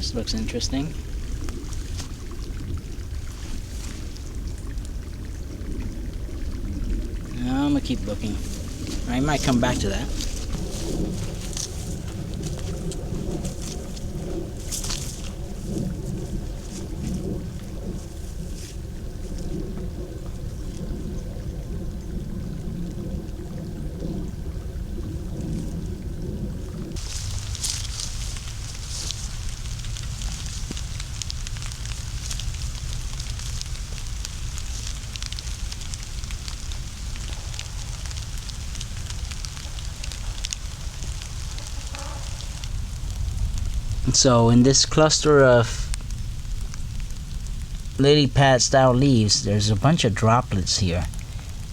This looks interesting. Now I'm gonna keep looking. I might come back to that. So in this cluster of lily pad style leaves, there's a bunch of droplets here,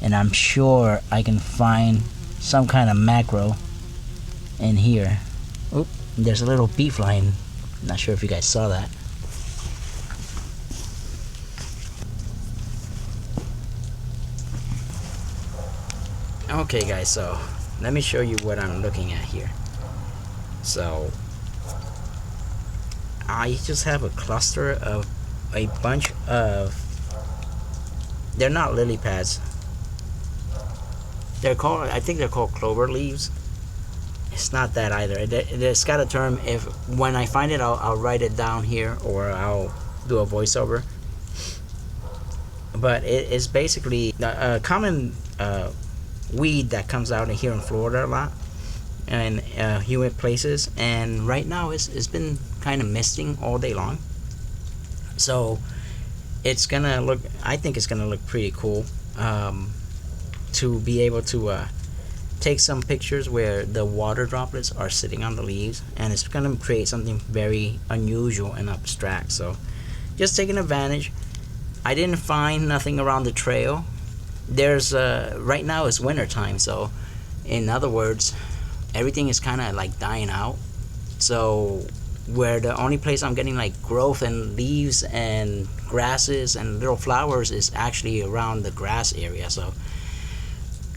and I'm sure I can find some kind of macro in here. Oop, there's a little bee flying. Not sure if you guys saw that. Okay guys, so let me show you what I'm looking at here. So I just have a cluster of a bunch of, they're not lily pads, they're called, I think they're called clover leaves. It's not that either. It's got a term. If when I find it, I'll write it down here, or I'll do a voiceover. But it is basically a common weed that comes out here in Florida a lot, and humid places. And right now it's been kind of misting all day long, so it's gonna look, I think it's gonna look pretty cool to be able to take some pictures where the water droplets are sitting on the leaves, and it's gonna create something very unusual and abstract. So just taking advantage. I didn't find nothing around the trail. There's right now it's winter time, so in other words, everything is kind of like dying out. So where the only place I'm getting like growth and leaves and grasses and little flowers is actually around the grass area. So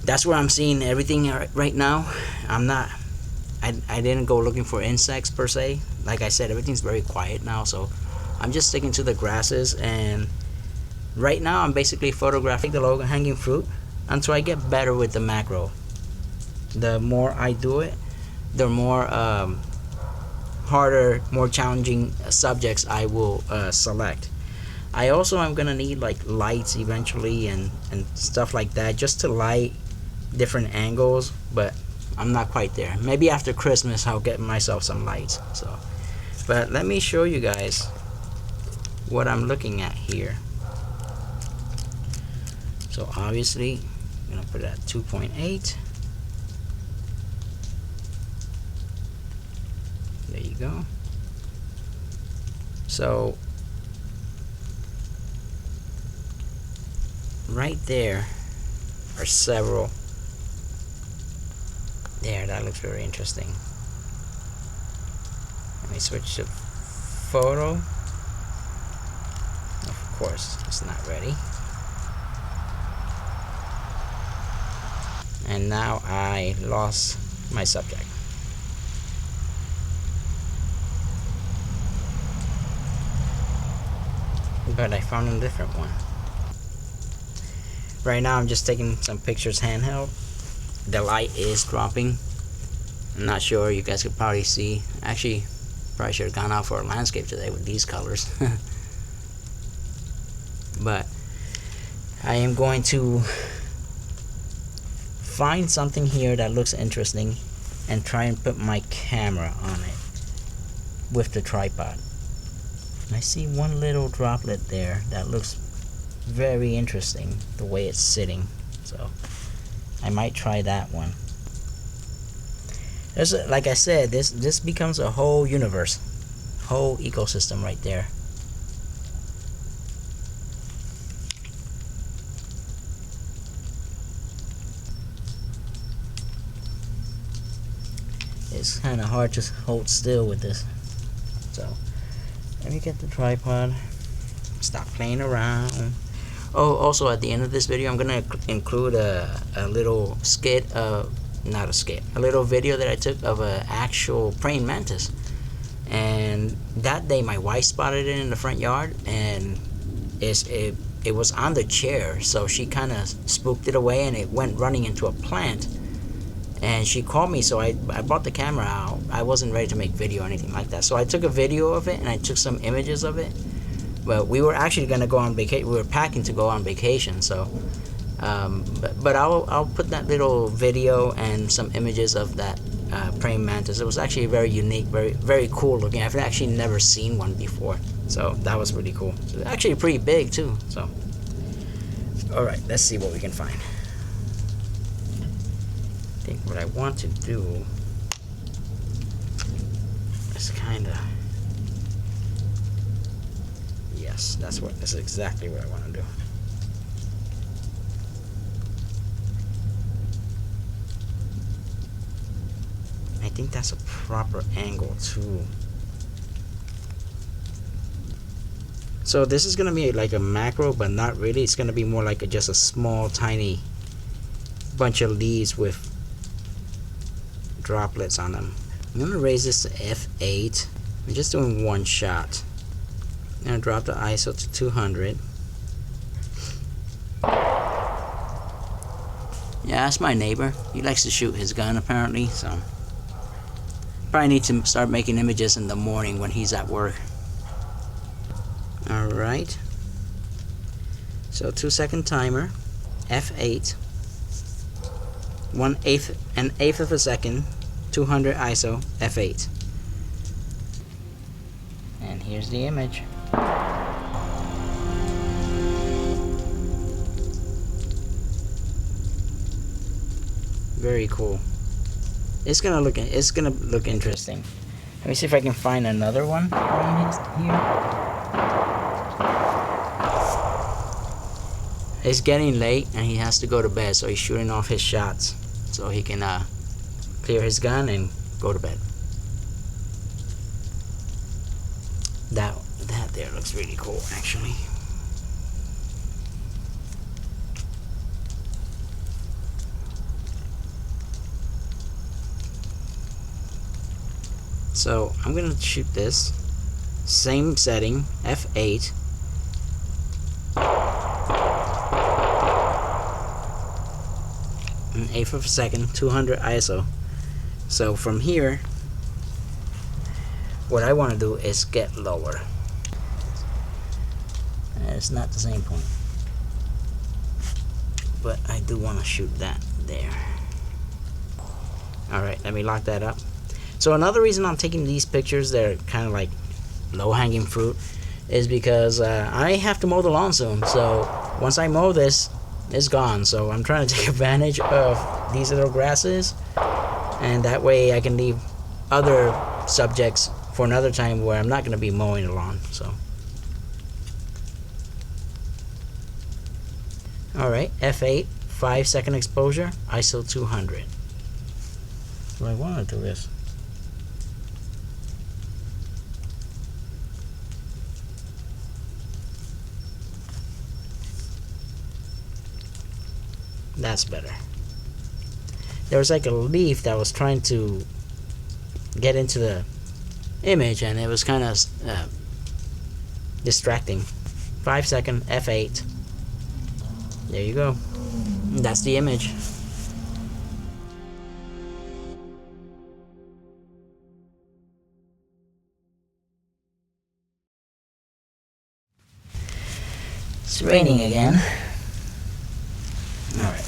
that's where I'm seeing everything right now. I didn't go looking for insects per se. Like I said, everything's very quiet now, so I'm just sticking to the grasses. And right now I'm basically photographing the low hanging fruit until I get better with the macro. The more I do it, the more harder, more challenging subjects I will select. I also am gonna need like lights eventually and stuff like that, just to light different angles, but I'm not quite there. Maybe after Christmas I'll get myself some lights. So, but let me show you guys what I'm looking at here. So obviously I'm gonna put it at 2.8. There you go. So right there are several. There, that looks very interesting. Let me switch to photo. Of course, it's not ready. And now I lost my subject. But I found a different one. Right now I'm just taking some pictures handheld. The light is dropping. I'm not sure, you guys could probably see. Actually, probably should have gone out for a landscape today with these colors. But I am going to find something here that looks interesting and try and put my camera on it with the tripod. I see one little droplet there that looks very interesting, the way it's sitting. So I might try that one. There's like I said, this becomes a whole universe, whole ecosystem right there. It's kind of hard to hold still with this. So let me get the tripod. Stop playing around. Oh, also at the end of this video, I'm gonna include a little skit of, not a skit, a little video that I took of an actual praying mantis. And that day my wife spotted it in the front yard, and it was on the chair, so she kind of spooked it away, and it went running into a plant. And she called me, so I brought the camera out. I wasn't ready to make video or anything like that, so I took a video of it and I took some images of it. But we were actually going to go on vacation. We were packing to go on vacation, so but I'll put that little video and some images of that praying mantis. It was actually very unique, very cool looking. I've actually never seen one before, so that was pretty cool. So actually pretty big too. So all right, let's see what we can find. I think what I want to do is kind of, yes, that's exactly what I want to do. I think that's a proper angle too. So this is gonna be like a macro, but not really. It's gonna be more like just a small tiny bunch of leaves with droplets on them. I'm gonna raise this to f8. I'm just doing one shot. I'm gonna drop the ISO to 200. Yeah, that's my neighbor. He likes to shoot his gun apparently, so probably need to start making images in the morning when he's at work. Alright, so 2-second timer, f8, an eighth of a second, 200 ISO, f8, and here's the image. Very cool. It's gonna look interesting. Let me see if I can find another one here. It's getting late and he has to go to bed, so he's shooting off his shots so he can clear his gun and go to bed. That there looks really cool actually. So I'm gonna shoot this same setting, f8. An eighth of a second, 200 ISO. So from here, what I want to do is get lower. It's not the same point, but I do want to shoot that there. Alright, let me lock that up. So another reason I'm taking these pictures, they're kind of like low-hanging fruit, is because I have to mow the lawn soon. So once I mow this, it's gone. So I'm trying to take advantage of these little grasses, and that way I can leave other subjects for another time where I'm not going to be mowing the lawn. So alright, f8, 5-second exposure, ISO 200. What I want to do is, that's better. There was like a leaf that was trying to get into the image, and it was kind of distracting. 5-second, f8. There you go. That's the image. It's raining again. Alright.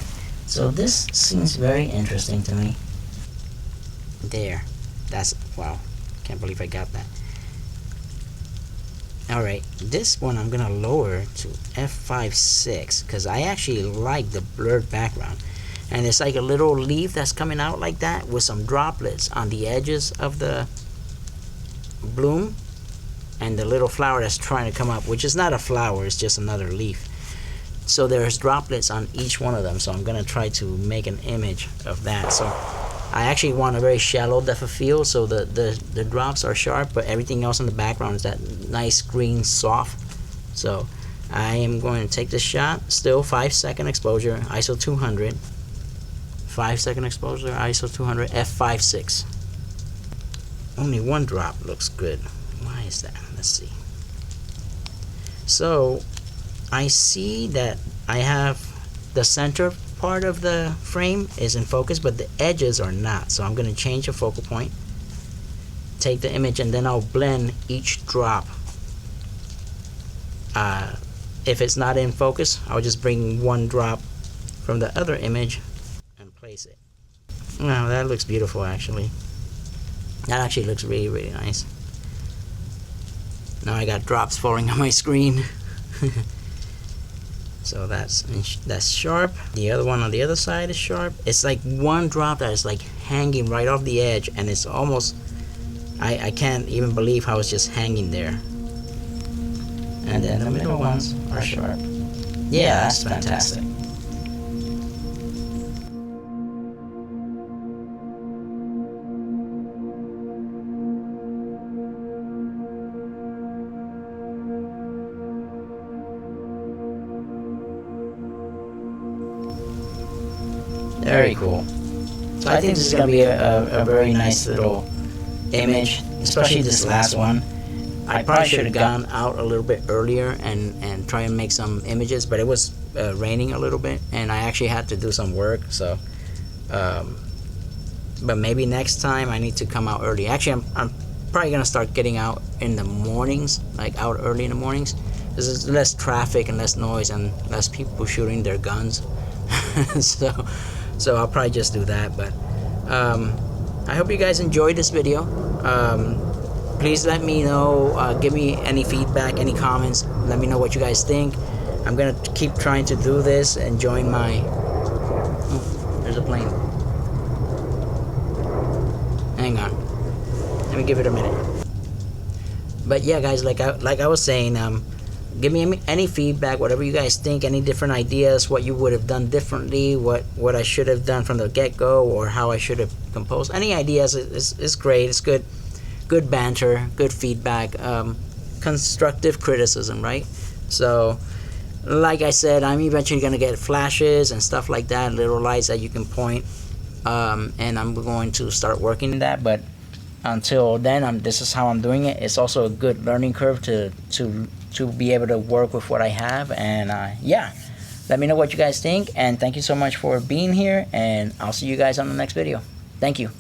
So this seems very interesting to me. There. That's, wow. Can't believe I got that. Alright, this one I'm gonna lower to f5.6 because I actually like the blurred background. And it's like a little leaf that's coming out like that with some droplets on the edges of the bloom, and the little flower that's trying to come up, which is not a flower, it's just another leaf. So there's droplets on each one of them, so I'm gonna try to make an image of that. So I actually want a very shallow depth of field, so the drops are sharp, but everything else in the background is that nice green soft. So I am going to take this shot, still 5-second exposure, ISO 200. 5-second exposure, ISO 200, f5.6. Only one drop looks good. Why minimize that. Let's see. So I see that I have the center part of the frame is in focus, but the edges are not. So I'm going to change the focal point, take the image, and then I'll blend each drop. If it's not in focus, I'll just bring one drop from the other image and place it. Wow, that looks beautiful actually. That actually looks really, really nice. Now I got drops falling on my screen. So that's sharp. The other one on the other side is sharp. It's like one drop that is like hanging right off the edge, and it's almost, I can't even believe how it's just hanging there. And then the middle ones are sharp. Yeah, that's fantastic. Very cool. So I think this is going to be a very nice little image, especially this last one. I probably should have gone out a little bit earlier and try and make some images, but it was raining a little bit, and I actually had to do some work. So, but maybe next time I need to come out early. Actually, I'm probably gonna start getting out in the mornings, like out early in the mornings. There's less traffic and less noise and less people shooting their guns. so I'll probably just do that. But I hope you guys enjoyed this video. Please let me know, give me any feedback, any comments. Let me know what you guys think. I'm gonna keep trying to do this and join my... Oh, there's a plane. Hang on. Let me give it a minute. But yeah, guys, like I was saying, give me any feedback, whatever you guys think, any different ideas, what you would have done differently, what I should have done from the get-go, or how I should have composed. Any ideas is great. It's good. Good banter, good feedback, constructive criticism, right? So, like I said, I'm eventually going to get flashes and stuff like that, little lights that you can point, and I'm going to start working that. But until then, this is how I'm doing it. It's also a good learning curve to be able to work with what I have. And yeah, let me know what you guys think, and thank you so much for being here, and I'll see you guys on the next video. Thank you.